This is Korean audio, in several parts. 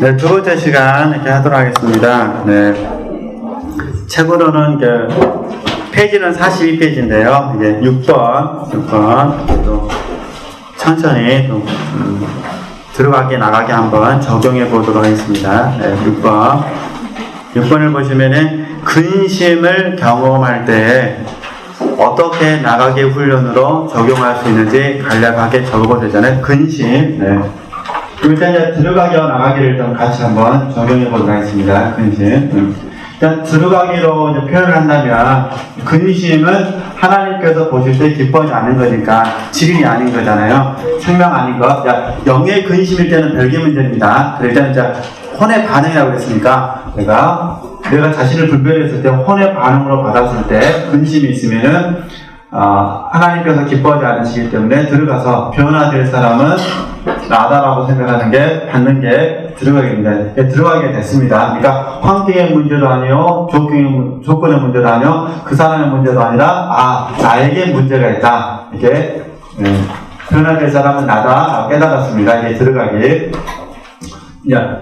네, 두 번째 시간 이렇게 하도록 하겠습니다. 네. 책으로는 페이지는 42페이지인데요. 이제 6번 또 천천히 또 들어가게 나가게 한번 적용해 보도록 하겠습니다. 네, 6번을 보시면은 근심을 경험할 때 어떻게 나가게 훈련으로 적용할 수 있는지 간략하게 적어보면 되잖아요. 근심. 네. 일단 이제 들어가기와 나가기를 좀 같이 한번 적용해 보도록 하겠습니다. 근심. 일단 들어가기로 이제 표현을 한다면 근심은 하나님께서 보실 때 기뻐하지 않는 거니까 지름이 아닌 거잖아요. 생명 아닌 것. 영의 근심일 때는 별개 문제입니다. 일단 이제 혼의 반응이라고 그랬으니까 내가 자신을 분별했을 때 혼의 반응으로 받았을 때 근심이 있으면은 하나님께서 기뻐하지 않으시기 때문에 들어가서 변화될 사람은 나다라고 생각하는 게 받는 게 들어가게 됐습니다. 그러니까 환경의 문제도 아니요, 조건의 문제도 아니요, 그 사람의 문제도 아니라 나에게 문제가 있다. 이게 변화될 사람은 나다 깨달았습니다. 이게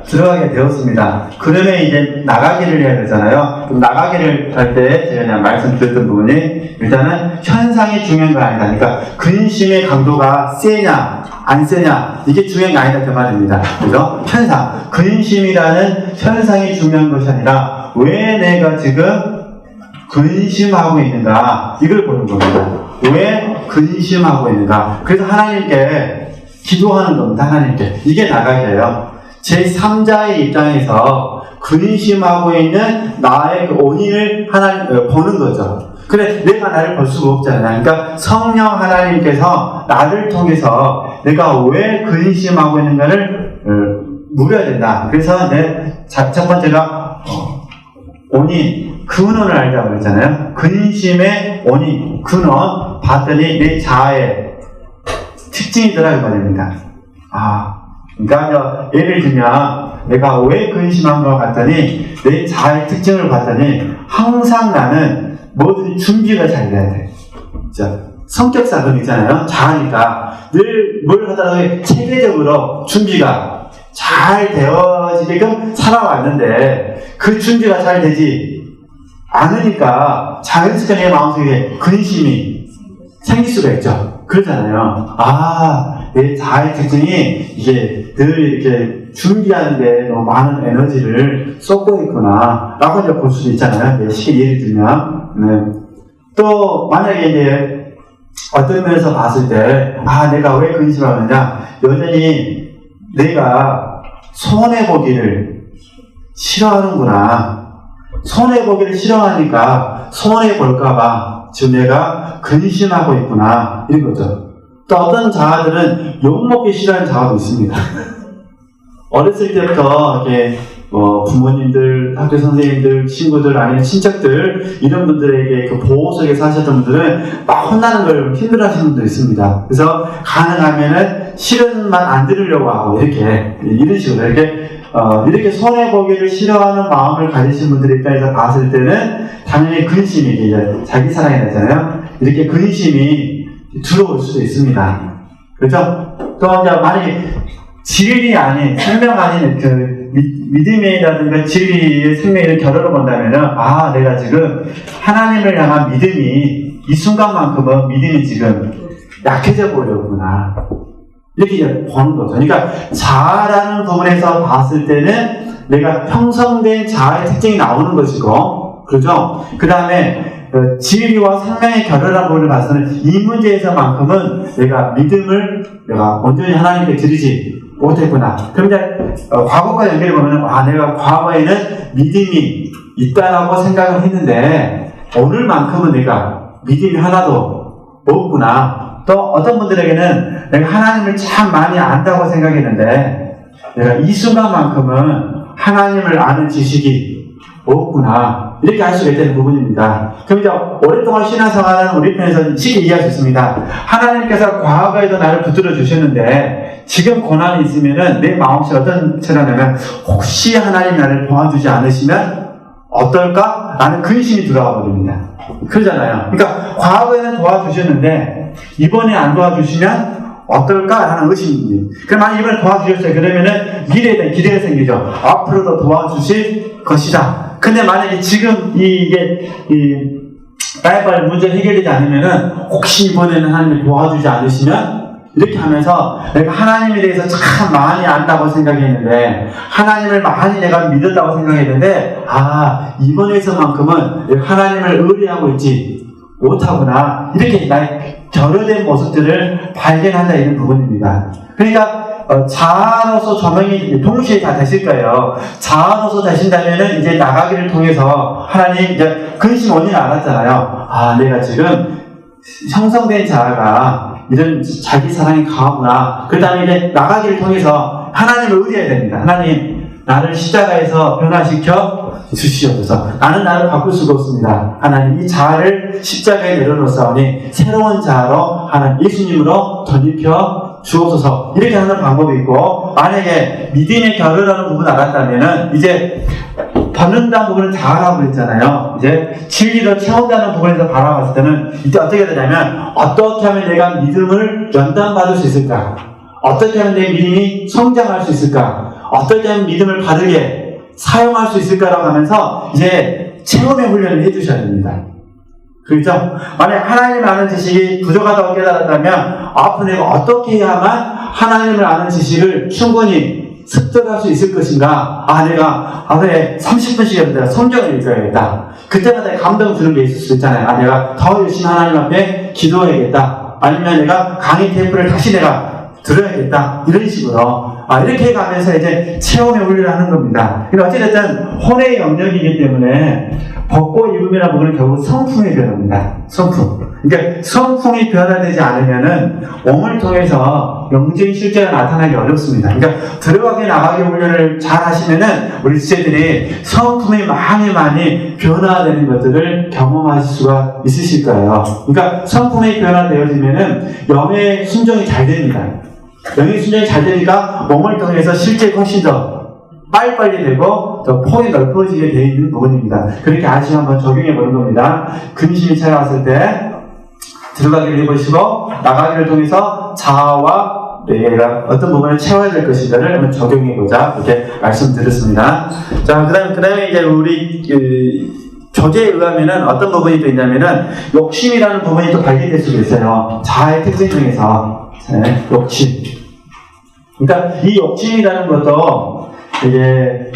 들어가게 되었습니다. 그러면 이제 나가기를 해야 되잖아요. 그럼 나가기를 할 때 제가 그냥 말씀드렸던 부분이 일단은 현상이 중요한 건 아니다. 그러니까 근심의 강도가 세냐 안 세냐 이게 중요한 게 아니다 그 말입니다. 그죠? 현상, 근심이라는 현상이 중요한 것이 아니라 왜 내가 지금 근심하고 있는가 이걸 보는 겁니다. 왜 근심하고 있는가. 그래서 하나님께 기도하는 겁니다. 하나님께. 이게 나가기예요. 제3자의 입장에서 근심하고 있는 나의 그 원인을 하나님 보는 거죠. 그래, 내가 나를 볼 수가 없잖아요. 그러니까 성령 하나님께서 나를 통해서 내가 왜 근심하고 있는가를 물어야 된다. 그래서 첫 번째가 원인, 근원을 알자고 그랬잖아요. 근심의 원인, 근원 봤더니 내 자아의 특징이더라 그 말입니다. 그러니까 예를 들면 내가 왜 근심한가 봤더니 내 자아의 특징을 봤더니 항상 나는 뭐든지 준비가 잘 돼야 돼. 성격상 있잖아요. 자아니까 늘 뭘 하더라도 체계적으로 준비가 잘 되어지게끔 살아왔는데 그 준비가 잘 되지 않으니까 자연스럽게 내 마음속에 근심이 생길 수가 있죠. 그러잖아요. 내 자아의 특징이 이게 늘 이렇게 준비하는데 너무 많은 에너지를 쏟고 있구나 라고 이제 볼 수도 있잖아요. 쉽게 예를 들면 또 만약에 이제 어떤 면에서 봤을 때 내가 왜 근심하느냐 여전히 내가 손해보기를 싫어하는구나. 손해보기를 싫어하니까 손해볼까봐 지금 내가 근심하고 있구나 이런 거죠. 또 어떤 자아들은 욕먹기 싫어하는 자아도 있습니다. 어렸을 때부터 이렇게 부모님들, 학교 선생님들, 친구들 아니면 친척들 이런 분들에게 그 보호 속에 사셨던 분들은 막 혼나는 걸 힘들어하시는 분도 있습니다. 그래서 가능하면은 싫은 말 안 들으려고 하고 이런 식으로 이렇게 손해보기를 싫어하는 마음을 가지신 분들 입장에서 봤을 때는 당연히 근심이 이제 자기 사랑이 나잖아요. 이렇게 근심이 들어올 수도 있습니다. 그렇죠? 또 이제 만약에 진리 아닌 생명 아닌 그 믿음이라든가 진리의 생명의 결혼을 본다면은 내가 지금 하나님을 향한 믿음이 이 순간만큼은 믿음이 지금 약해져 보려구나 이렇게 이제 보는 거죠. 그러니까 자아라는 부분에서 봤을 때는 내가 형성된 자아의 특징이 나오는 것이고, 그렇죠? 그 다음에 진리와 생명의 결혼한 부분을 봤을 때는 이 문제에서만큼은 내가 믿음을 내가 온전히 하나님께 드리지 못했구나. 그럼 이제 과거과 연결해 보면 내가 과거에는 믿음이 있다라고 생각을 했는데 오늘만큼은 내가 믿음이 하나도 없구나. 또 어떤 분들에게는 내가 하나님을 참 많이 안다고 생각했는데 내가 이 순간만큼은 하나님을 아는 지식이 없구나 이렇게 할 수가 있다는 부분입니다. 그럼 이제 오랫동안 신앙생활하는 우리 편에서 쉽게 이해할 수 있습니다. 하나님께서 과거에도 나를 붙들어 주셨는데 지금 고난이 있으면은 내 마음속에 어떤 체라냐면 혹시 하나님 나를 도와주지 않으시면 어떨까? 라는 근심이 들어와 버립니다. 그러잖아요. 그러니까 과거에는 도와주셨는데 이번에 안 도와주시면 어떨까라는 의심입니다. 그럼 만약 이번에 도와주셨어요. 그러면은 미래에 대한 기대가 생기죠. 앞으로도 도와주실 것이다. 근데 만약에 지금 이게 빨리빨리 문제 해결되지 않으면은 혹시 이번에는 하나님이 도와주지 않으시면 이렇게 하면서 내가 하나님에 대해서 참 많이 안다고 생각했는데 하나님을 많이 내가 믿었다고 생각했는데 이번에서만큼은 하나님을 의뢰하고 있지 못하구나 이렇게 나의 결여된 모습들을 발견한다 이런 부분입니다. 그러니까 자아로서 조명이 동시에 다 되실 거예요. 자아로서 되신다면은 이제 나가기를 통해서 하나님 이제 근심 원인을 알았잖아요. 내가 지금 형성된 자아가 이런 자기 사랑이 강하구나. 그 다음에 이제 나가기를 통해서 하나님을 의뢰해야 됩니다. 하나님, 나를 십자가에서 변화시켜 주시옵소서. 나는 나를 바꿀 수가 없습니다. 하나님, 이 자아를 십자가에 내려놓사오니 새로운 자아로 하나님 예수님으로 덧입혀 주옵소서. 이렇게 하는 방법이 있고, 만약에 믿음의 결여라는 부분을 알았다면은 이제 받는다는 부분은 자아라고 그랬잖아요. 이제 진리로 채운다는 부분에서 바라봤을 때는 이때 어떻게 되냐면 어떻게 하면 내가 믿음을 연단받을 수 있을까? 어떻게 하면 내 믿음이 성장할 수 있을까? 어떻게 하면 믿음을 바르게 사용할 수 있을까라고 하면서 이제 체험의 훈련을 해주셔야 됩니다. 그렇죠? 만약 하나님을 아는 지식이 부족하다고 깨달았다면 앞으로 내가 어떻게 해야만 하나님을 아는 지식을 충분히 습득할 수 있을 것인가? 내가 하루에 30분씩이라도 성경을 읽어야겠다. 그때마다 감동 주는 게 있을 수 있잖아요. 내가 더 열심히 하나님 앞에 기도해야겠다. 아니면 내가 강의 테이프를 다시 내가 들어야겠다. 이런 식으로 이렇게 가면서 이제 체험의 훈련을 하는 겁니다. 근데 어찌됐든 혼의 영역이기 때문에 벗고 입음이라는 부분은 결국 성품이 변합니다. 성품. 그러니까 성품이 변화되지 않으면은 몸을 통해서 영적인 실제가 나타나기 어렵습니다. 그러니까 들어가기 나가기 훈련을 잘 하시면은 우리 지체들이 성품이 많이 변화되는 것들을 경험하실 수가 있으실 거예요. 그러니까 성품이 변화되어지면은 영의 순종이 잘 됩니다. 영의 순종이 잘 되니까 몸을 통해서 실제 훨씬 더 빨리빨리 되고 더 폭이 넓어지게 되어 있는 부분입니다. 그렇게 아시면 한번 적용해 보는 겁니다. 근심이 찾아왔을 때 들어가기를 해보시고 나가기를 통해서 자아와 내가 어떤 부분을 채워야 될 것인가를 한번 적용해보자 이렇게 말씀드렸습니다. 자, 그 다음에 이제 우리 교재에 의하면은 어떤 부분이 또 있냐면은 욕심이라는 부분이 또 발견될 수가 있어요. 자아의 특징 중에서 욕심. 그러니까 이 욕심이라는 것도 이게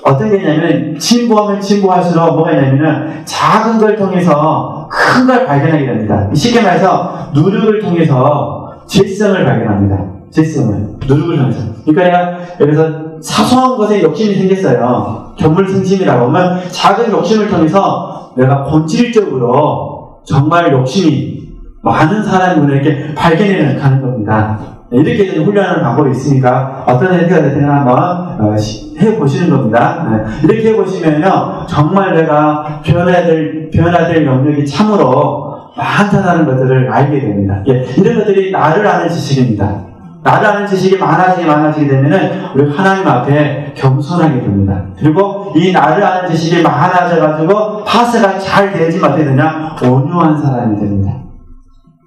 어떤 게 있냐면 진보하면 진보할수록 뭐가 있냐면은 작은 걸 통해서 큰 걸 발견하게 됩니다. 쉽게 말해서 누룩을 통해서 죄성을 발견합니다. 죄성을 누룩을 통해서. 그러니까 내가 여기서 사소한 것에 욕심이 생겼어요. 견물승심이라고 하면 작은 욕심을 통해서 내가 본질적으로 정말 욕심이 많은 사람을 이렇게 발견해 가는 겁니다. 이렇게 되는 훈련하는 방법이 있으니까 어떤 행태가 됐든 한번 해보시는 겁니다. 이렇게 해보시면요 정말 내가 변화해야 될 영역이 참으로 많다는 것들을 알게 됩니다. 이런 것들이 나를 아는 지식입니다. 나를 아는 지식이 많아지게 되면은 우리 하나님 앞에 겸손하게 됩니다. 그리고 이 나를 아는 지식이 많아져가지고 파스가 잘 되지만 어떻게 되냐? 온유한 사람이 됩니다.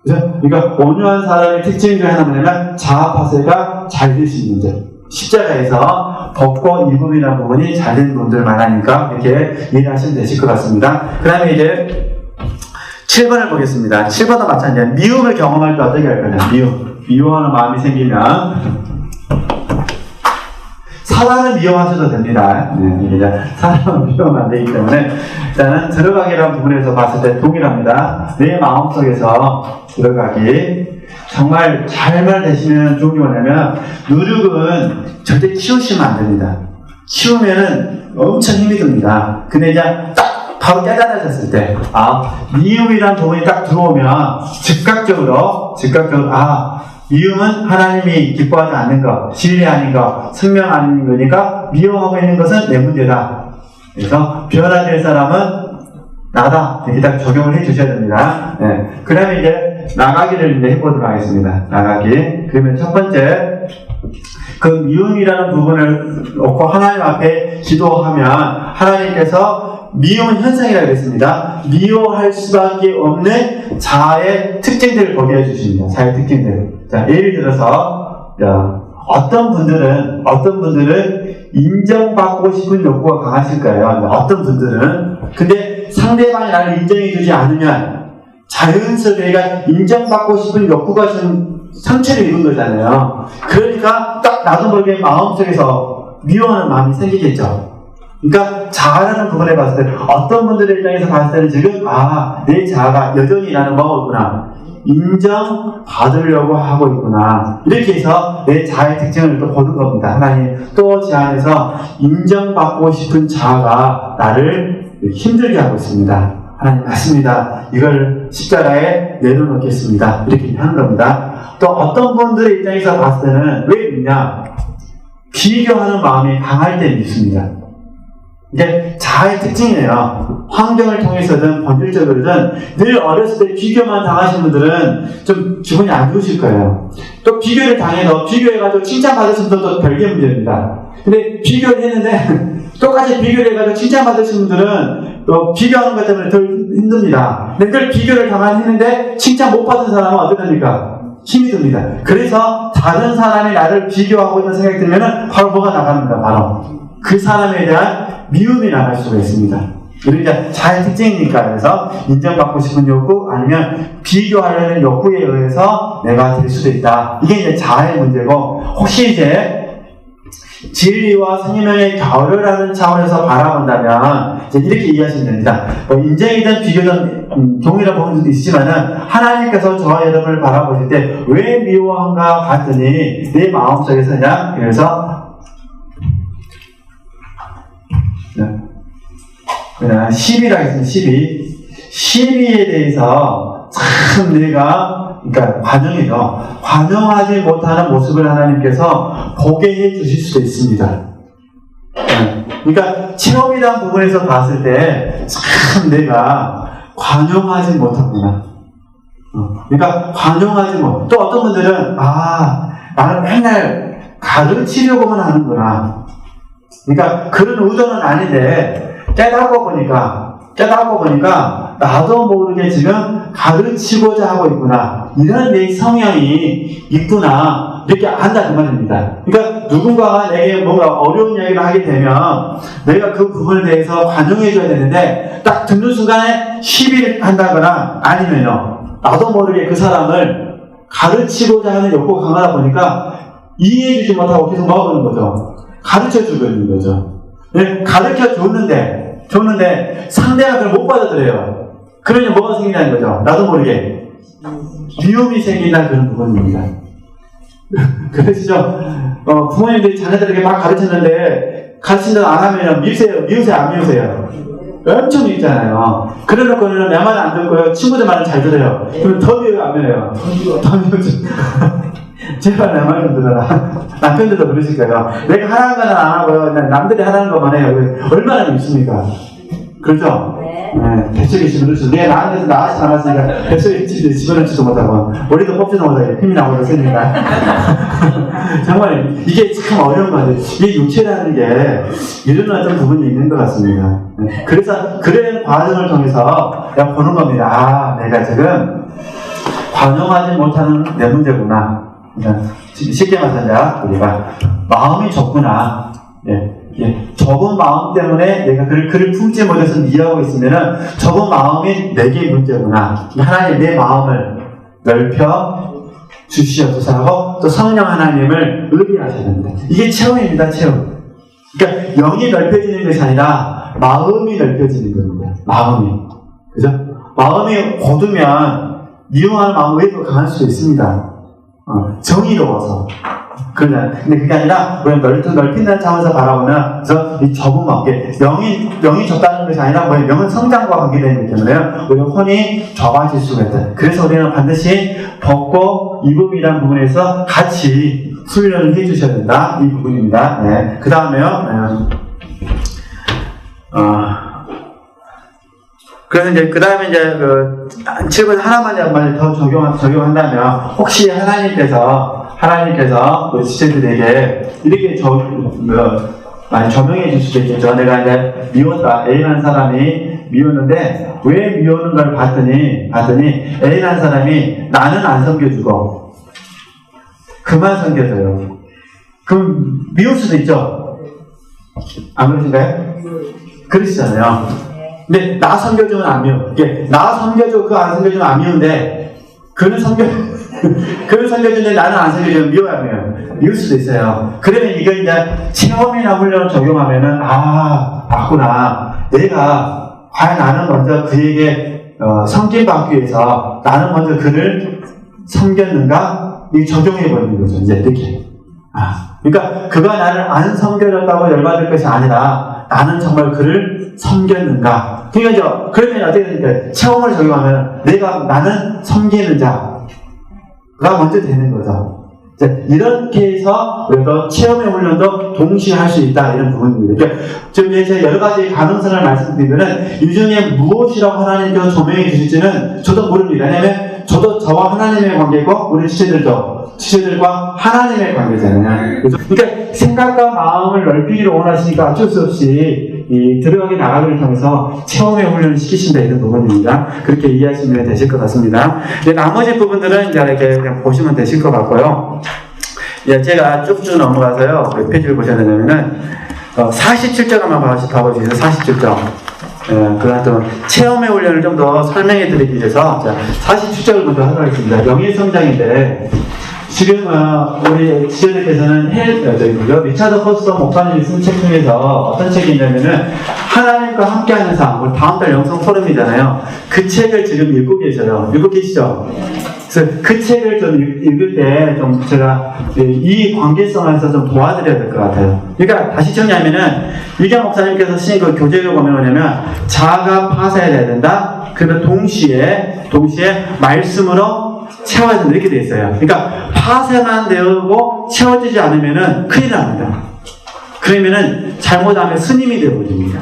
그죠? 그러니까 온유한 사람의 특징 중에 하나는 뭐냐면 자아파쇄가 잘 될 수 있는 데 십자가에서 벗고 입음이라는 부분이 잘 되는 분들 많으니까 이렇게 이해하시면 되실 것 같습니다. 그 다음에 이제 7번을 보겠습니다. 7번도 마찬가지예요. 미움을 경험할 때 어떻게 할 거냐? 미워하는 마음이 생기면 사랑을 미워하셔도 됩니다. 사랑을 미워하면 안 되기 때문에 일단은 들어가기라는 부분에서 봤을 때 동일합니다. 내 마음속에서 들어가기 정말 잘만 되시면 좋은 게 뭐냐면 누룩은 절대 키우시면 안 됩니다. 키우면은 엄청 힘이 듭니다. 근데 이제 딱 바로 깨달아졌을 때 미움이라는 부분이 딱 들어오면 즉각적으로 미움은 하나님이 기뻐하지 않는 것, 진리 아닌 것, 생명 아닌 거니까 미워하고 있는 것은 내 문제다. 그래서 변화될 사람은 나다. 이렇게 딱 적용을 해 주셔야 됩니다. 그 다음에 이제 나가기를 이제 해보도록 하겠습니다. 나가기. 그러면 첫 번째, 그 미움이라는 부분을 놓고 하나님 앞에 기도하면 하나님께서 미움은 현상이라고 했습니다. 미워할 수밖에 없는 자아의 특징들을 보게 해주십니다. 자아의 특징들. 자, 예를 들어서, 어떤 분들은 인정받고 싶은 욕구가 강하실 거예요. 어떤 분들은. 근데 상대방이 나를 인정해주지 않으면 자연스럽게 얘가 인정받고 싶은 욕구가 좀 상처를 입은 거잖아요. 그러니까 딱 나도 모르게 마음속에서 미워하는 마음이 생기겠죠. 그러니까 자아라는 부분에 봤을 때 어떤 분들의 입장에서 봤을 때는 지금 내 자아가 여전히 나는 뭐가 있구나. 인정받으려고 하고 있구나. 이렇게 해서 내 자아의 특징을 또 보는 겁니다. 하나님 또 제 안에서 인정받고 싶은 자아가 나를 힘들게 하고 있습니다. 하나님 맞습니다. 이걸 십자가에 내려놓겠습니다. 이렇게 하는 겁니다. 또 어떤 분들의 입장에서 봤을 때는 왜 있냐? 비교하는 마음이 강할 때 있습니다. 이게 자아의 특징이에요. 환경을 통해서든 본질적으로든 늘 어렸을 때 비교만 당하신 분들은 좀 기분이 안 좋으실 거예요. 또 비교를 당해도 비교해가지고 칭찬받으신 분들도 별개 문제입니다. 근데 비교를 했는데 똑같이 비교를 해가지고 칭찬받으신 분들은 또 비교하는 것 때문에 덜 힘듭니다. 근데 늘 비교를 당했는데 칭찬 못 받은 사람은 어떡합니까? 힘이 듭니다. 그래서 다른 사람이 나를 비교하고 있는 생각이 들면은 바로 뭐가 나갑니다. 바로 그 사람에 대한 미움이 나갈 수가 있습니다. 그러니까 자아의 특징이니까. 그래서 인정받고 싶은 욕구 아니면 비교하려는 욕구에 의해서 내가 될 수도 있다. 이게 이제 자아의 문제고, 혹시 이제 진리와 생명의 결여라는 차원에서 바라본다면 이제 이렇게 이해하시면 됩니다. 인정이든 비교든 동일한 부분도 있지만은 하나님께서 저와 여러분을 바라보실 때 왜 미워한가 봤더니 내 마음속에서 그냥 시비라고 했습니다. 시비에 대해서 참 내가 관용하지 못하는 모습을 하나님께서 보게 해 주실 수도 있습니다. 그러니까 체험이라는 부분에서 봤을 때 참 내가 관용하지 못하구나. 그러니까 관용하지 못. 또 어떤 분들은 나는 맨날 가르치려고만 하는구나. 그러니까 그런 의도는 아닌데 깨닫고 보니까 나도 모르게 지금 가르치고자 하고 있구나. 이런 내 성향이 있구나. 이렇게 안다 그 말입니다. 그러니까 누군가가 내게 뭔가 어려운 이야기를 하게 되면 내가 그 부분에 대해서 관용해줘야 되는데 딱 듣는 순간에 시비를 한다거나 아니면요. 나도 모르게 그 사람을 가르치고자 하는 욕구가 강하다 보니까 이해해주지 못하고 계속 먹어보는 거죠. 가르쳐주고 있는 거죠. 네? 가르쳐줬는데 상대가 그걸 못 받아들여요. 그러니 뭐가 생기냐는 거죠. 나도 모르게 미움이 생긴다는 그런 부분입니다. 그러시죠? 부모님들이 자녀들에게 막 가르쳤는데 가르친다고 안 하면 미우세요 안 미우세요? 엄청 있잖아요. 그래놓고는 내 말은 안 듣고요. 친구들 말은 잘 들어요. 그럼 더 미워요 안 미워요? 더 미우죠. 제발 내 말 좀 들어라. 남편들도 그러실 거예요. 내가 하라는 건 안 하고요. 남들이 하라는 것만 해요. 얼마나 밉습니까? 그렇죠? 네. 뱃속에 집어넣죠. 내가 나한테서 나아지 않았으니까 뱃속에 집어넣지도 못하고 머리도 뽑지도 못하게 힘이 나고 그랬으니까. 정말 이게 참 어려운 것 같아요. 이게 육체라는 게 이런 어떤 부분이 있는 것 같습니다. 네. 그래서 그런 과정을 통해서 내가 보는 겁니다. 내가 지금 관용하지 못하는 내 문제구나. 쉽게 말하자 우리가 마음이 좁구나. 좁은 마음 때문에 내가 그를 품지 못해서 이해하고 있으면은 좁은 마음이 내게 문제구나. 하나님 내 마음을 넓혀 주시옵소서 하고 또 성령 하나님을 의뢰하셔야 됩니다. 이게 체험입니다. 체험. 그러니까 영이 넓혀지는 것이 아니라 마음이 넓혀지는 겁니다. 마음이. 그죠? 마음이 고두면 미워하는 마음이 왜 더 강할 수도 있습니다. 정의로워서. 근데 그게 아니라, 우리는 넓힌다는 차원에서 바라보면, 그래서 이 좁은 마음, 영이 좁다는 것이 아니라, 영은 성장과 관계되기 때문에, 우리 혼이 좁아질 수가 있다. 그래서 우리는 반드시 벗고 입음이라는 부분에서 같이 훈련을 해 주셔야 된다. 이 부분입니다. 네. 그 다음에요, 그래서 이제, 그 다음에 이제, 질문 하나만 더 적용한다면, 혹시 하나님께서 우리 지체들에게 이렇게 많이 조명해 줄 수도 있겠죠. 내가 이제 미웠다. A라는 사람이 미웠는데 왜 미웠는가를 봤더니 A라는 사람이 나는 안 섬겨주고 그만 섬겨줘요. 그럼 미울 수도 있죠. 안 그러신가요? 그러시잖아요. 근데 나 섬겨주면 안 미워. 이게 나 섬겨주고 그 안 섬겨주면 안 미운데 그는 섬겨주는데 나는 안 섬겨주면 미워야 해요. 미울 수도 있어요. 그러면 이거 이제 체험이나 훈련을 적용하면은 맞구나. 내가 과연 나는 먼저 그에게 섬김받기 위해서 나는 먼저 그를 섬겼는가? 이 적용해 버리는 거죠. 이제 이렇게. 그러니까 그가 나를 안 섬겨줬다고 열받을 것이 아니라 나는 정말 그를 섬겼는가? 그러니까 그러면 어떻게 되니까 체험을 적용하면 나는 섬기는 자가 먼저 되는 거죠. 이렇게 해서 우리가 체험의 훈련도 동시에 할 수 있다 이런 부분입니다. 그러니까 지금 이제 여러 가지 가능성을 말씀드리면은 이 중에 무엇이라고 하나님께서 조명해 주실지는 저도 모릅니다. 왜냐하면 저도 저와 하나님의 관계고 우리 지체들과 하나님의 관계잖아요. 그러니까 생각과 마음을 넓히기를 원하시니까 어쩔 수 없이 이 들어가기 나가기를 통해서 체험의 훈련을 시키신다 이런 부분입니다. 그렇게 이해하시면 되실 것 같습니다. 나머지 부분들은 이제 이렇게 그냥 보시면 되실 것 같고요. 제가 쭉쭉 넘어가서요. 몇 페이지를 보셔야 되냐면은 47쪽 한번 봐보시죠. 47쪽. 그런 또 체험의 훈련을 좀 더 설명해 드리기 위해서 47쪽을 먼저 하도록 하겠습니다. 영의 성장인데 지금 우리 지체들께서는 리차드 포스터 목사님이 쓴 책 중에서 어떤 책이 있냐면은 하나님과 함께하는 삶, 우리 다음 달 영성 포럼이잖아요. 그 책을 지금 읽고 계셔요. 읽고 계시죠? 그래서 그 책을 좀 읽을 때 좀 제가 이 관계성에서 좀 도와드려야 될 것 같아요. 그러니까 다시 정리하면은 이경 목사님께서 쓰신 그 교재를 보면 뭐냐면 자아가 파쇄해야 된다. 그리고 동시에 말씀으로 채워야 된다 이렇게 돼 있어요. 그러니까 파쇄만 되고 채워지지 않으면은 큰일 납니다. 그러면은 잘못하면 스님이 되어버립니다.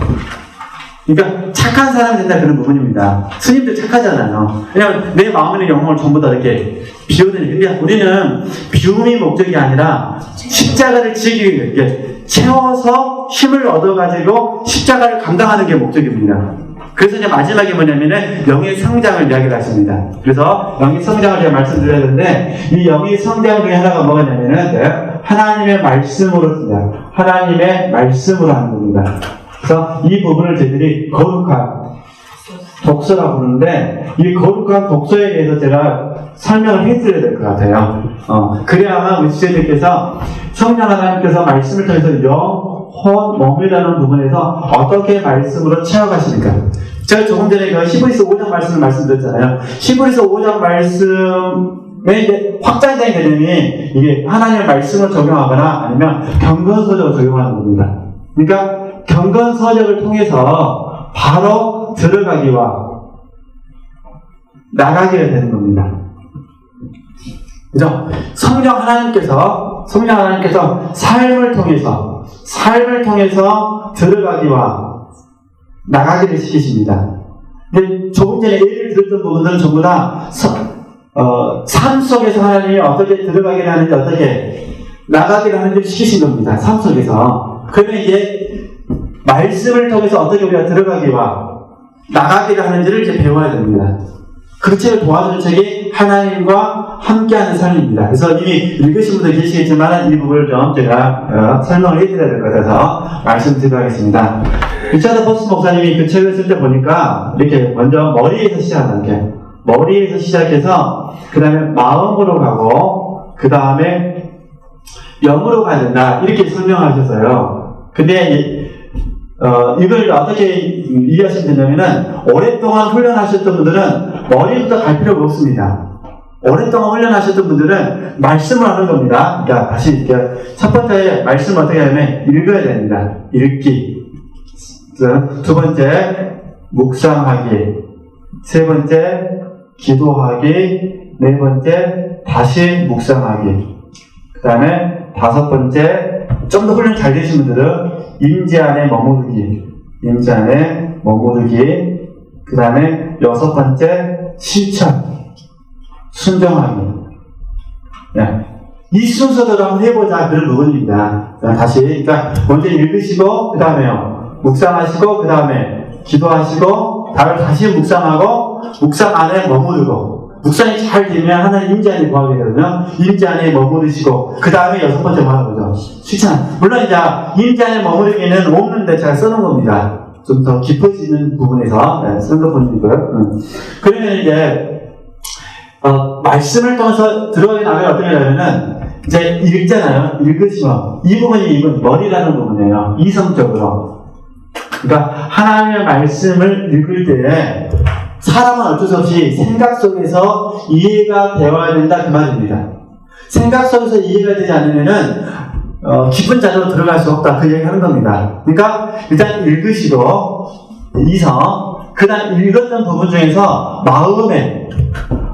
그러니까 착한 사람이 된다 그런 부분입니다. 스님들 착하잖아요. 왜냐하면 내 마음의 영혼을 전부 다 이렇게 비워드리는. 근데 우리는 비움이 목적이 아니라 십자가를 지기 위해 채워서 힘을 얻어가지고 십자가를 감당하는 게 목적입니다. 그래서 이제 마지막에 뭐냐면은 영의 성장을 이야기를 하십니다. 그래서 영의 성장을 제가 말씀드려야 되는데 이 영의 성장 중에 하나가 뭐냐면은 하나님의 말씀으로 하나님의 말씀으로 하는 겁니다. 그래서 이 부분을 저희들이 거룩한 독서라고 부르는데 이 거룩한 독서에 대해서 제가 설명을 해드려야 될 것 같아요. 그래야만 우리 지체들께서 성령 하나님께서 말씀을 통해서 영혼, 몸이라는 부분에서 어떻게 말씀으로 채워가시니까. 제가 조금 전에 그 히브리서 5장 말씀을 말씀드렸잖아요. 히브리서 5장 말씀에 이제 확장된 개념이 이게 하나님의 말씀을 적용하거나 아니면 경건서적을 적용하는 겁니다. 그러니까 경건서적을 통해서 바로 들어가기와 나가기가 되는 겁니다. 그죠? 성령 하나님께서 삶을 통해서 들어가기와 나가기를 시키십니다. 근데 조금 전에 예를 들었던 부분들은 전부 다 삶 속에서 하나님이 어떻게 들어가기를 하는지 어떻게 나가기를 하는지 시키신 겁니다. 삶 속에서. 그러면 이제 말씀을 통해서 어떻게 우리가 들어가기와 나가기를 하는지를 이제 배워야 됩니다. 그 책을 도와주는 책이 하나님과 함께하는 삶입니다. 그래서 이미 읽으신 분들 계시겠지만 이 부분을 좀 제가 설명을 해드려야 될 것 같아서 말씀드리도록 하겠습니다. 리차드 포스 목사님이 그 책을 쓸 때 보니까 이렇게 먼저 머리에서 시작해서 그 다음에 마음으로 가고 그 다음에 영으로 가야 된다 이렇게 설명하셨어요. 근데 이걸 어떻게 이해하시면 되냐면은 오랫동안 훈련하셨던 분들은 머리부터 갈 필요가 없습니다. 오랫동안 훈련하셨던 분들은 말씀을 하는 겁니다. 그러니까 다시 이렇게 첫 번째 말씀을 어떻게 하냐면 읽어야 됩니다. 읽기. 두 번째 묵상하기. 세 번째 기도하기. 네 번째 다시 묵상하기. 그 다음에 다섯 번째 좀 더 훈련 잘 되신 분들은 임재 안에 머무르기. 그 다음에 여섯 번째 실천. 순종하기. 이 순서대로 한번 해보자 그런 부분입니다. 다시 그러니까 먼저 읽으시고 그 다음에요 묵상하시고 그 다음에 기도하시고 다시 묵상하고 묵상 안에 머무르고 묵상이 잘 되면 하나님 임재 안에 거하게 되거든요. 임재 안에 머무르시고 그 다음에 6번째 하는 거죠. 실천. 물론 이제 임재 안에 머무르기는 없는데 제가 써놓은 겁니다. 좀 더 깊어지는 부분에서 쓴 거 보이고요. 그러면 이제 말씀을 통해서 들어가게 나가면 어떻게 되냐면은 이제 읽잖아요. 읽으시면 이 부분이 이건 머리라는 부분이에요. 이성적으로. 그러니까 하나님의 말씀을 읽을 때에 사람은 어쩔 수 없이 생각 속에서 이해가 되어야 된다 그 말입니다. 생각 속에서 이해가 되지 않으면은 깊은 자리로 들어갈 수 없다 그 얘기 하는 겁니다. 그러니까 일단 읽으시고 이성 그 다음 읽었던 부분 중에서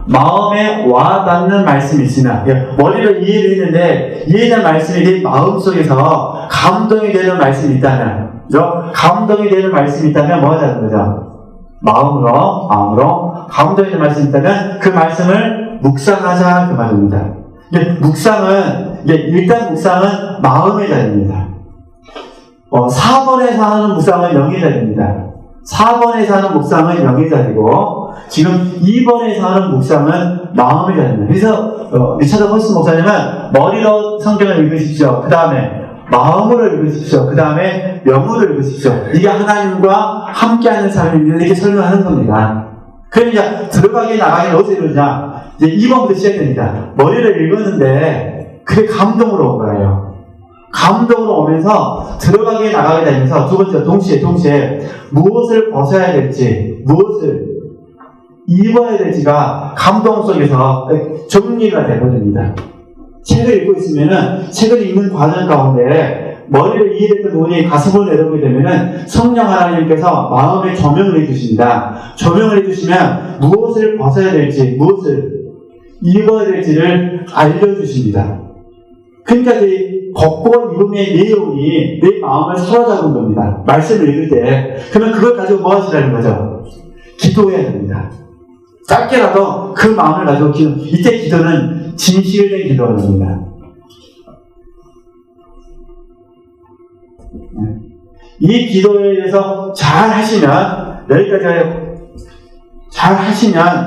마음에 와닿는 말씀이 있으면 머리로 이해를 했는데 이해된 말씀이 내 마음속에서 감동이 되는 말씀이 있다면 그죠? 감동이 되는 말씀이 있다면 뭐 하자는 거죠? 마음으로 감동이 되는 말씀이 있다면 그 말씀을 묵상하자 그 말입니다. 일단 묵상은 마음의 자리입니다. 4번에서 하는 묵상은 영의 자리입니다. 4번에서 하는 묵상은 영의 자리고 지금 2번에서 하는 묵상은 마음의 자리입니다. 그래서 리차드 홀스 목사님은 머리로 성경을 읽으십시오. 그 다음에 마음으로 읽으십시오. 그 다음에 영으로 읽으십시오. 이게 하나님과 함께하는 삶입니다. 이렇게 설명하는 겁니다. 그러니까 들어가게 나가게 어디서 이러냐? 이제 2번부터 시작됩니다. 머리를 읽었는데 그게 감동으로 온 거예요. 감동으로 오면서 들어가게 나가게 되면서 두 번째 동시에 무엇을 벗어야 될지 무엇을 입어야 될지가 감동 속에서 정리가 되어집니다. 책을 읽고 있으면은 책을 읽는 과정 가운데 머리를 이해했던 부분이 가슴으로 내려오게 되면은 성령 하나님께서 마음에 조명을 해주십니다. 조명을 해주시면 무엇을 벗어야 될지 무엇을 입어야 될지를 알려주십니다. 그러니까 이 벗고 입음의 내용이 내 마음을 사로잡은 겁니다. 말씀을 읽을 때. 그러면 그걸 가지고 뭐 하시라는 거죠? 기도해야 됩니다. 짧게라도 그 마음을 가지고 이때 기도는 진실된 기도입니다. 이 기도에 대해서 잘 하시면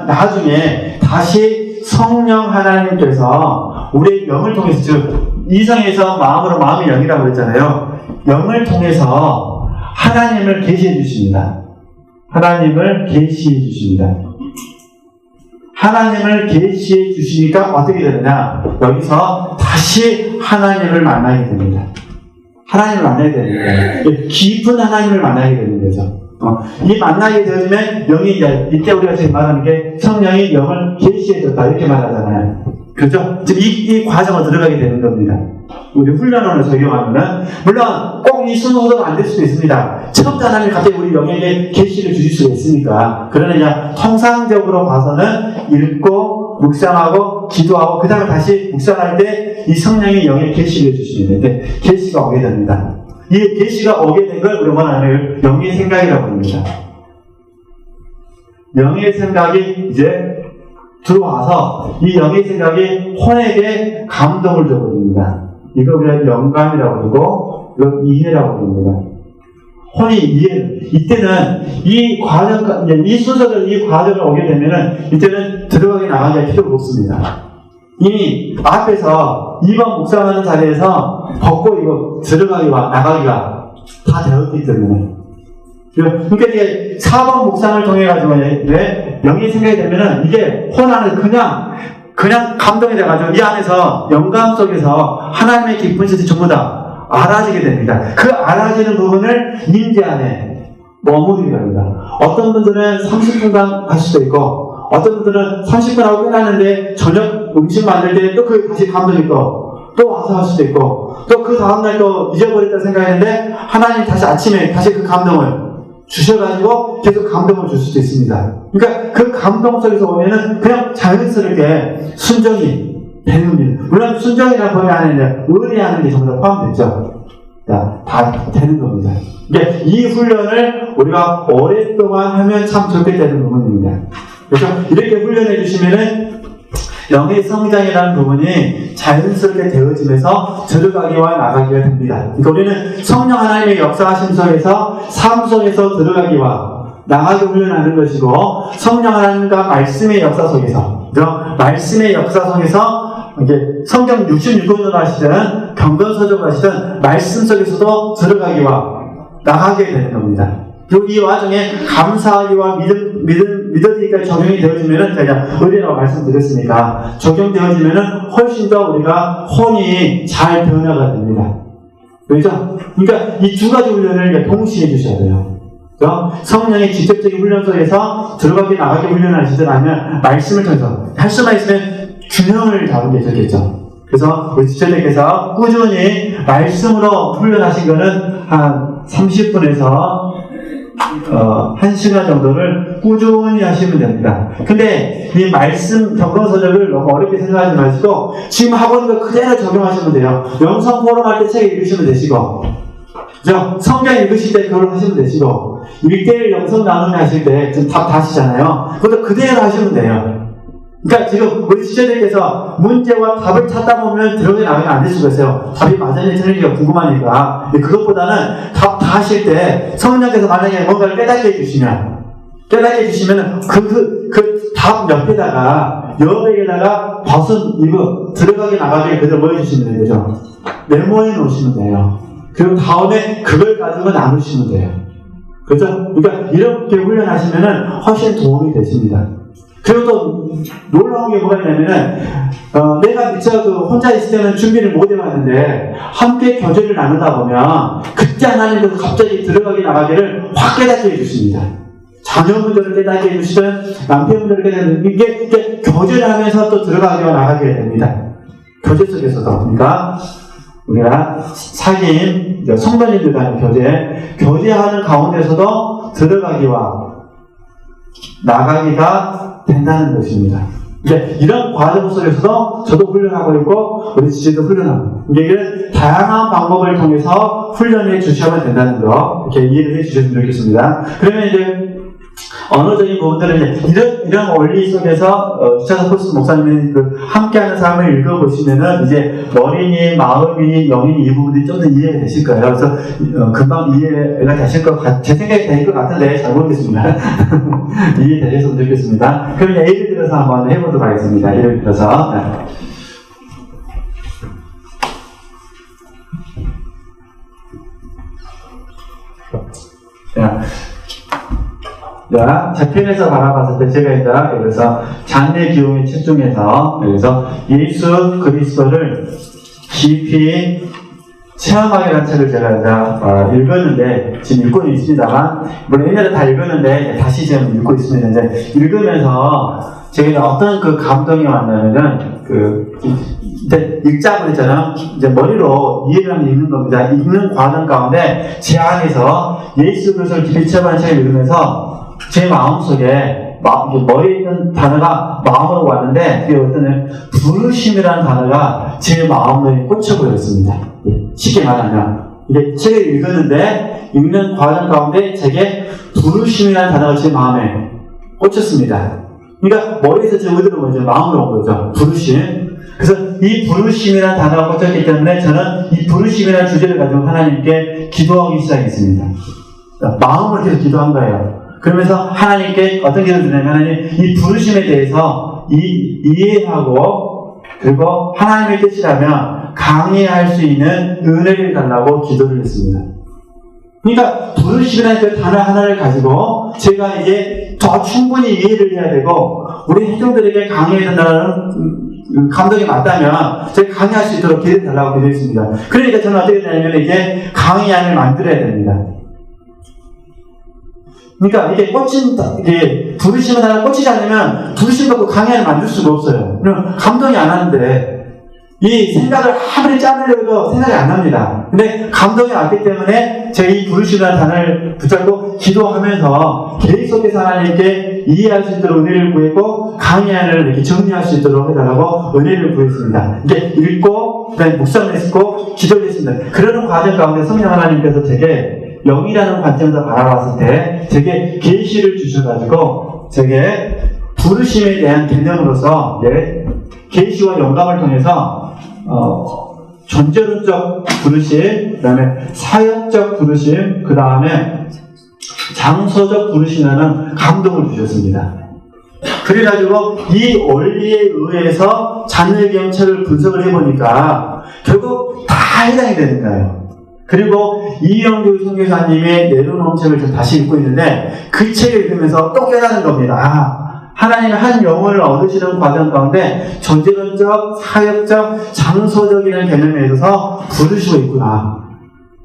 나중에 다시 성령 하나님께서 우리의 영을 통해서 즉 이성에서 마음으로 마음이 영이라고 그랬잖아요. 영을 통해서 하나님을 계시해 주십니다. 하나님을 계시해 주시니까 어떻게 되느냐? 여기서 다시 하나님을 만나게 됩니다. 깊은 하나님을 만나게 되는 거죠. 이 만나게 되어지면 영이 이때 우리가 지금 말하는 게 성령이 영을 계시해줬다 이렇게 말하잖아요. 그렇죠? 지금 이 과정을 들어가게 되는 겁니다. 우리 훈련으로 적용하면은 물론 꼭 이 순서대로 안 될 수도 있습니다. 처음부터 하나님이 갑자기 우리 영에게 계시를 주실 수가 있으니까. 그러나 그냥 통상적으로 봐서는 읽고 묵상하고 기도하고 그 다음에 다시 묵상할 때 이 성령이 영에 계시를 주시는데 계시가 오게 됩니다. 이 계시가 오게 된 걸 우리 뭐냐면 영의 생각이라고 합니다. 영의 생각이 이제 들어와서 이 영의 생각이 혼에게 감동을 줘버립니다. 이거 우리가 영감이라고 부르고 이거 이해라고 부릅니다. 혼이 이해. 이때는 이 순서대로 이 과정을 오게 되면은 이때는 들어가게 나가기가 필요가 없습니다. 이미 앞에서 2번 묵상하는 자리에서 벗고 이거 들어가기와 나가기가 다 되었기 때문에. 그러니까 이게 4번 묵상을 통해 가지고 영의 생각이 되면은 이게 혼 안에 그냥 감동이 돼가지고 이 안에서 영감 속에서 하나님의 깊은 뜻이 전부 다 알아지게 됩니다. 그 알아지는 부분을 임재 안에 머무르게 합니다. 어떤 분들은 30분간 할 수도 있고 어떤 분들은 30분 하고 끝났는데 저녁 음식 만들 때 또 그 다시 감동이 또 와서 할 수도 있고 또 그 다음날 또 잊어버렸다 생각했는데 하나님 다시 아침에 다시 그 감동을 주셔가지고 계속 감동을 줄 수도 있습니다. 그러니까 그 감동 속에서 오면은 그냥 자연스럽게 순종이 되는 겁니다. 물론 순종이라는 범위 안에 의뢰하는 게 전부 다 포함되죠. 다 되는 겁니다. 그러니까 이 훈련을 우리가 오랫동안 하면 참 좋게 되는 부분입니다. 그래서 이렇게 훈련해 주시면은 영의 성장이라는 부분이 자연스럽게 되어지면서 들어가기와 나가기가 됩니다. 그러니까 우리는 성령 하나님의 역사하심 속에서 삶 속에서 들어가기와 나가기 훈련하는 것이고, 성령 하나님과 말씀의 역사 속에서, 말씀의 역사 속에서 이게 성경 66권으로 하시든 경건서적으로 하시든 말씀 속에서도 들어가기와 나가게 되는 겁니다. 그리고 이 와중에 감사하기와 믿어지기까지 적용이 되어지면은, 제가 의뢰라고 말씀드렸으니까 적용되어지면은 훨씬 더 우리가 혼이 잘 변화가 됩니다. 그렇죠? 그러니까 이 두 가지 훈련을 동시에 해주셔야 돼요. 그렇죠? 성령의 직접적인 훈련 속에서 들어가기 나가기 훈련을 하시든 아니면 말씀을 통해서 할 수만 있으면 균형을 잡은 게 좋겠죠. 그래서 우리 지체들께서 꾸준히 말씀으로 훈련하신 거는 한 30분에서 1시간 정도를 꾸준히 하시면 됩니다. 근데 이 말씀 경건서적을 너무 어렵게 생각하지 마시고 지금 하고 있는 거 그대로 적용하시면 돼요. 영성 포럼 할 때 책 읽으시면 되시고, 그죠? 성경 읽으실 때 그걸 하시면 되시고, 1대1 영성 나눔 하실 때 지금 답 다시잖아요. 그것도 그대로 하시면 돼요. 그러니까 지금 우리 지체들께서 문제와 답을 찾다 보면 들어가게 나가게 안 될 수가 있어요. 답이 맞았는지 틀린지가 궁금하니까. 근데 그것보다는 답 다 하실 때 성령께서 만약에 뭔가를 깨닫게 해주시면 그 답 옆에다가 여백에다가 벗은 이거 들어가게 나가게 그대로 모여주시면 되는 거죠. 메모해 놓으시면 돼요. 그리고 다음에 그걸 가지고 나누시면 돼요. 그렇죠? 그러니까 이렇게 훈련하시면은 훨씬 도움이 되십니다. 그리고 또 놀라운 게 뭐가 있냐면은 내가 미처 혼자 있을 때는 준비를 못 해봤는데 함께 교제를 나누다 보면 그때 하나님께서 갑자기 들어가기 나가기를 확 깨닫게 해주십니다. 자녀분들을 깨닫게 해주시든 남편분들을 깨닫게 해주시든 이게 교제를 하면서 또 들어가기와 나가게 됩니다. 교제 속에서도. 그러니까 우리가 사귄 성도님들과의 교제하는 가운데서도 들어가기와 나가기가 된다는 것입니다. 이제 이런 과정 속에서도 저도 훈련하고 있고 우리 지체도 훈련하고, 이게 다양한 방법을 통해서 훈련해 주셔야 된다는 거 이렇게 이해를 해 주셨으면 좋겠습니다. 그러면 이제 언어적인 부분들은 이런 원리 속에서 주차사 포스트 목사님이 함께하는 삶을 읽어보시면은 이제 머리니 마음이니 영이니 이 부분들이 좀 더 이해가 되실 거예요. 그래서 금방 이해가 되실 제 생각이 될 것 같은데 잘 모르겠습니다. 이해되셨으면 좋겠습니다. 그럼 예를 들어서 한번 해보도록 하겠습니다. 예를 들어서 제 편에서 바라봤을 때 제가 이제 그래서 장래 기용의 책 중에서 그래서 예수 그리스도를 깊이 체험하게라는 책을 제가 이제 읽었는데 지금 읽고는 있습니다만, 물론 옛날에 다 읽었는데 다시 지금 읽고 있습니다. 이제 읽으면서 제가 어떤 감동이 왔냐면은 이제 읽자고 했잖아요. 이제 머리로 이해를 하면 읽는 겁니다. 읽는 과정 가운데 제 안에서 예수 그리스도를 깊이 체험하는 책을 읽으면서 제 마음속에 머리에 있는 단어가 마음으로 왔는데, 그게 어떤 부르심이라는 단어가 제 마음에 꽂혀버렸습니다. 쉽게 말하면 이게 책을 읽었는데 읽는 과정 가운데 제게 부르심이라는 단어가 제 마음에 꽂혔습니다. 그러니까 머리에서 제 의도로 먼저 마음으로 온 거죠. 부르심. 그래서 이 부르심이라는 단어가 꽂혔기 때문에 저는 이 부르심이라는 주제를 가지고 하나님께 기도하기 시작했습니다. 마음을 계속 기도한 거예요. 그러면서 하나님께 어떤 기도를 드냐면, 하나님 이 부르심에 대해서 이해하고, 그리고 하나님의 뜻이라면 강의할 수 있는 은혜를 달라고 기도를 했습니다. 그러니까 부르심이라는 그 단어 하나를 가지고 제가 이제 더 충분히 이해를 해야 되고, 우리 회중들에게 강의해야 된다는 감동이 맞다면 제가 강의할 수 있도록 기도를 달라고 기도했습니다. 그러니까 저는 어떻게 되냐면 이제 강의안을 만들어야 됩니다. 그러니까 이게 이게 부르심을 하나 꽂히지 않으면 부르심 갖고 강의를 만들 수가 없어요. 그럼 감동이 안 하는데 이 생각을 아무리 짜내려도 생각이 안 납니다. 근데 감동이 왔기 때문에 제가 이 부르심이라는 단어를 붙잡고 기도하면서 계속해서 하나님께 이해할 수 있도록 은혜를 구했고, 강의안을 이렇게 정리할 수 있도록 해달라고 은혜를 구했습니다. 이제 읽고 그다음에 묵상을 했고 기도를 했습니다. 그러는 과정 가운데 성령 하나님께서 제게 영이라는 관점에서 바라봤을 때 제게 계시를 주셔가지고 제게 부르심에 대한 개념으로서 계시와 영감을 통해서 존재론적 부르심, 그 다음에 사역적 부르심, 그 다음에 장소적 부르심이라는 감동을 주셨습니다. 그래가지고 이 원리에 의해서 자녀의 경찰을 분석을 해보니까 결국 다 해당이 되는 거예요. 그리고 이영규 선교사님의 내려놓은 책을 좀 다시 읽고 있는데 그 책을 읽으면서 또 깨닫는 겁니다. 하나님의 한 영혼을 얻으시는 과정 가운데 존재론적, 사역적, 장소적이라는 개념에 있어서 부르시고 있구나.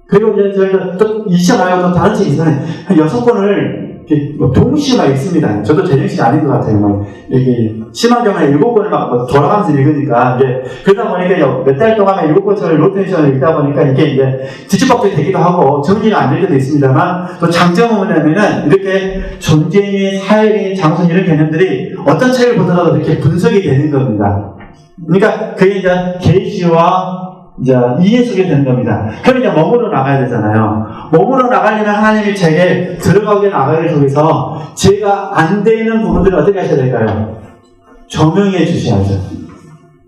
그리고 이제 저희가 또 이 시간 말고 또 다른 책이 있어요. 한 6권을 동시에 막 읽습니다. 저도 제 정신이 아닌 것 같아요. 막, 이게, 심화경을 7권을 막 돌아가면서 읽으니까, 이제, 그러다 보니까 몇 달 동안 7권짜리 로테이션을 읽다 보니까 이게 이제, 뒤집박도 되기도 하고, 정리가 안 될 때도 있습니다만, 또 장점은 뭐냐면은, 이렇게 존재의 사회의 장소 이런 개념들이 어떤 책을 보더라도 이렇게 분석이 되는 겁니다. 그러니까, 그게 이제, 계시와 이제 이해 속에 되는 겁니다. 그럼 이제 몸으로 나가야 되잖아요. 몸으로 나가려면 하나님이 제게 들어가게 나가기를 속에서 제가 안 되는 부분들을 어떻게 하셔야 될까요? 조명해 주셔야죠.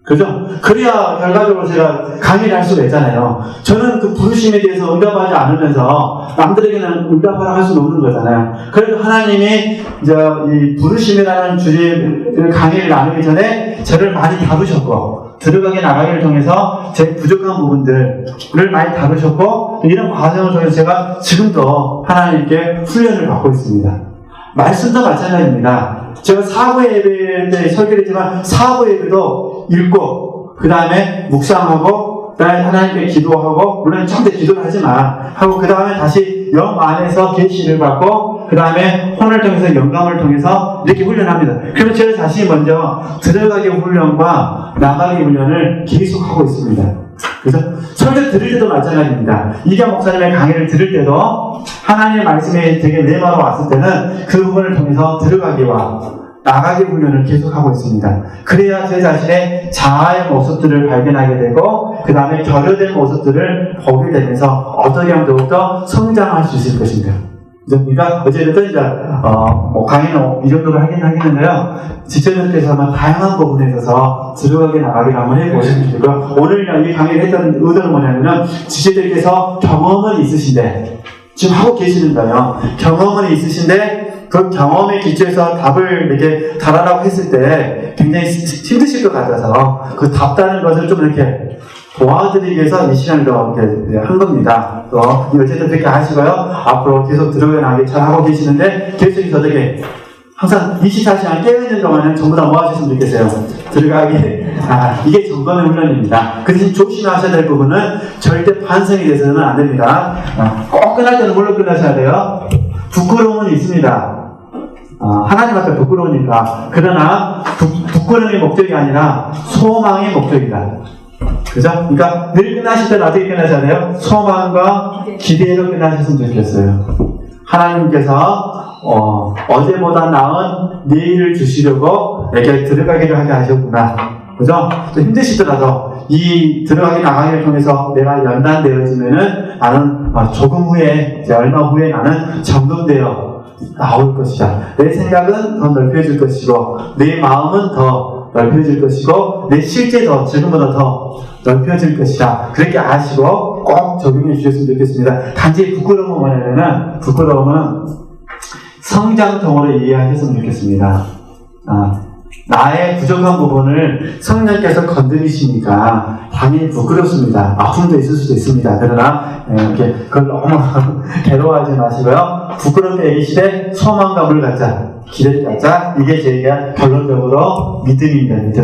그죠? 그래야 결과적으로 제가 강의를 할 수가 있잖아요. 저는 그 부르심에 대해서 응답하지 않으면서 남들에게는 응답하라고 할 수는 없는 거잖아요. 그래도 하나님이 이제 이 부르심이라는 주제의 강의를 나누기 전에 저를 많이 다루셨고 들어가게 나가기를 통해서 제 부족한 부분들을 많이 다루셨고 이런 과정을 통해서 제가 지금도 하나님께 훈련을 받고 있습니다. 말씀도 마찬가지입니다. 제가 사부 예배 때 설교를 했지만 사부 예배도 읽고 그 다음에 묵상하고 그 다음에 하나님께 기도하고 물론 처음에 기도를 하지만 하고 그 다음에 다시 영 안에서 계시를 받고 그 다음에 혼을 통해서 영감을 통해서 이렇게 훈련합니다. 그리고 제가 자신이 먼저 들어가기 훈련과 나가기 훈련을 계속하고 있습니다. 그래서 설교 들을 때도 마찬가지입니다. 이경 목사님의 강의를 들을 때도 하나님의 말씀이 되게 내마로 왔을 때는 그 부분을 통해서 들어가기와 나가기 훈련을 계속하고 있습니다. 그래야 제 자신의 자아의 모습들을 발견하게 되고 그 다음에 결여된 모습들을 보게 되면서 어떻게 하면 더욱더 성장할 수 있을 것입니다. 그러니까 어쨌든 이제 강의는 이 정도로 하긴 하겠는데요. 지체들께서만 다양한 부분에 있어서 들어가게 나가기를 한번 해보시면 되고요. 오늘 이 강의를 했던 의도는 뭐냐면은 지체들께서 경험은 있으신데 지금 하고 계시는 거예요. 경험은 있으신데 그 경험에 기초해서 답을 이렇게 달아라고 했을 때 굉장히 힘드실 것 같아서 그 답다는 것을 좀 이렇게 도와드리기 위해서 이 시간을 더 이렇게 한 겁니다. 또 어쨌든 그렇게 하시고요. 앞으로 계속 들어가 나가기 잘 하고 계시는데 계속 어떻게 항상 24시간 깨어있는 동안은 전부 다 뭐 하셨으면 좋겠어요? 들어가기 이게 점검의 훈련입니다. 그 대신 조심하셔야 될 부분은 절대 반성이 돼서는 안 됩니다. 꼭 끝날 때는 뭘로 끝나셔야 돼요? 부끄러움은 있습니다. 하나님 앞에 부끄러우니까. 그러나 부끄러움이 목적이 아니라 소망이 목적이다. 그죠? 그러니까 늘 끝나실 때는 어떻게 끝나셔야 돼요? 소망과 기대로 끝나셨으면 좋겠어요. 하나님께서 어제보다 나은 내일을 주시려고 이렇게 들어가기를 하게 하셨구나. 그죠? 또 힘드시더라도 이 들어가기 나가기를 통해서 내가 연단되어지면은 나는 조금 후에 이제 얼마 후에 나는 점검되어 나올 것이다. 내 생각은 더 넓혀질 것이고 내 마음은 더 넓혀질 것이고 내 실제도 지금보다 더 넓혀질 것이다. 그렇게 아시고 꼭 적용해 주셨으면 좋겠습니다. 단지 부끄러움은 성장통으로 이해하셨으면 좋겠습니다. 나의 부족한 부분을 성령께서 건드리시니까 당연히 부끄럽습니다. 아픔도 있을 수도 있습니다. 그러나 이렇게 그걸 너무 괴로워하지 마시고요. 부끄럽게 얘기시되 소망감을 갖자, 기대를 갖자. 이게 저희가 결론적으로 믿음입니다.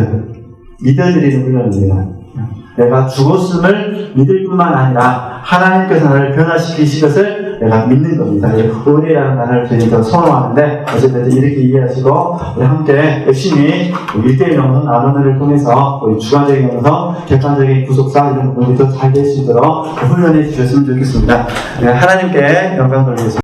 믿어드리는 훈련입니다. 내가 죽었음을 믿을 뿐만 아니라 하나님께서 나를 변화시키실 것을 내가 믿는 겁니다. 은혜라는 단어를 저희가 선호하는데 어쨌든 이렇게 이해하시고 우리 함께 열심히 1대1 영성 나누는 통해서 주관적인 영성, 객관적인 구속사 이런 부분이 더 잘 될 수 있도록 훈련해 주셨으면 좋겠습니다. 하나님께 영광 돌리겠습니다.